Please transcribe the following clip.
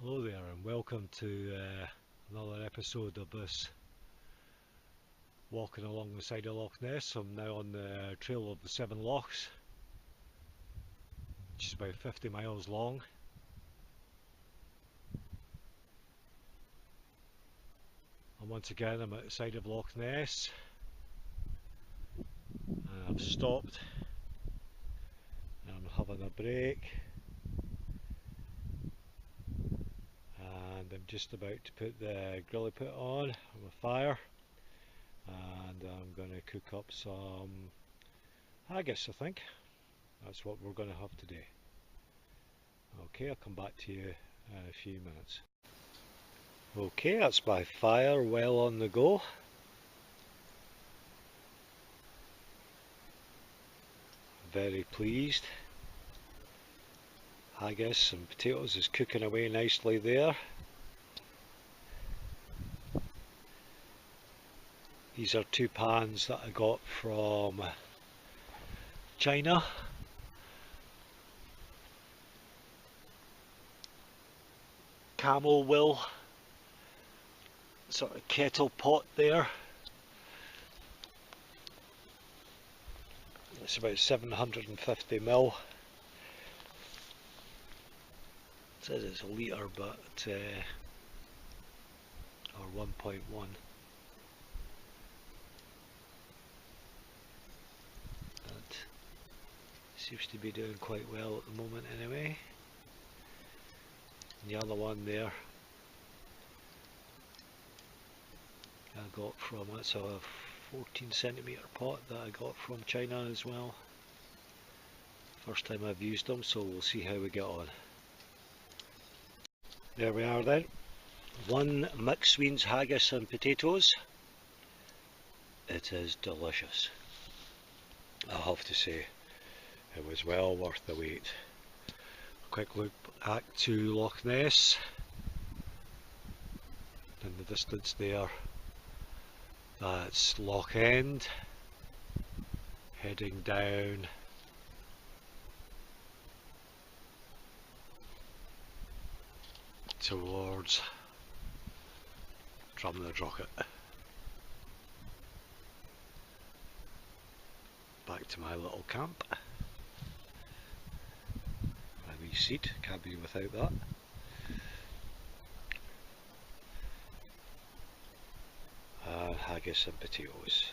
Hello there and welcome to another episode of us walking along the side of Loch Ness. I'm now on the trail of the 7 Lochs, which is about 50 miles long. And once again I'm at the side of Loch Ness and I've stopped and I'm having a break. And I'm just about to put the grilly put on a fire, and I'm going to cook up some haggis. I think that's what we're going to have today. Okay, I'll come back to you in a few minutes. Okay, that's my fire well on the go. Very pleased. Haggis and potatoes is cooking away nicely there. These are 2 pans that I got from China. Camel wool sort of kettle pot there. It's about 750 ml. It says it's a litre, but or 1.1. That seems to be doing quite well at the moment anyway. And the other one there I got from, that's a 14cm pot that I got from China as well. First time I've used them, so we'll see how we get on. There we are then. 1 mixed beans, haggis and potatoes. It is delicious. I'll have to say, it was well worth the wait. A quick look back to Loch Ness. In the distance there, that's Loch End, heading down towards Drumnadrochit. Back to my little camp. My wee seat, can't be without that. And haggis and potatoes.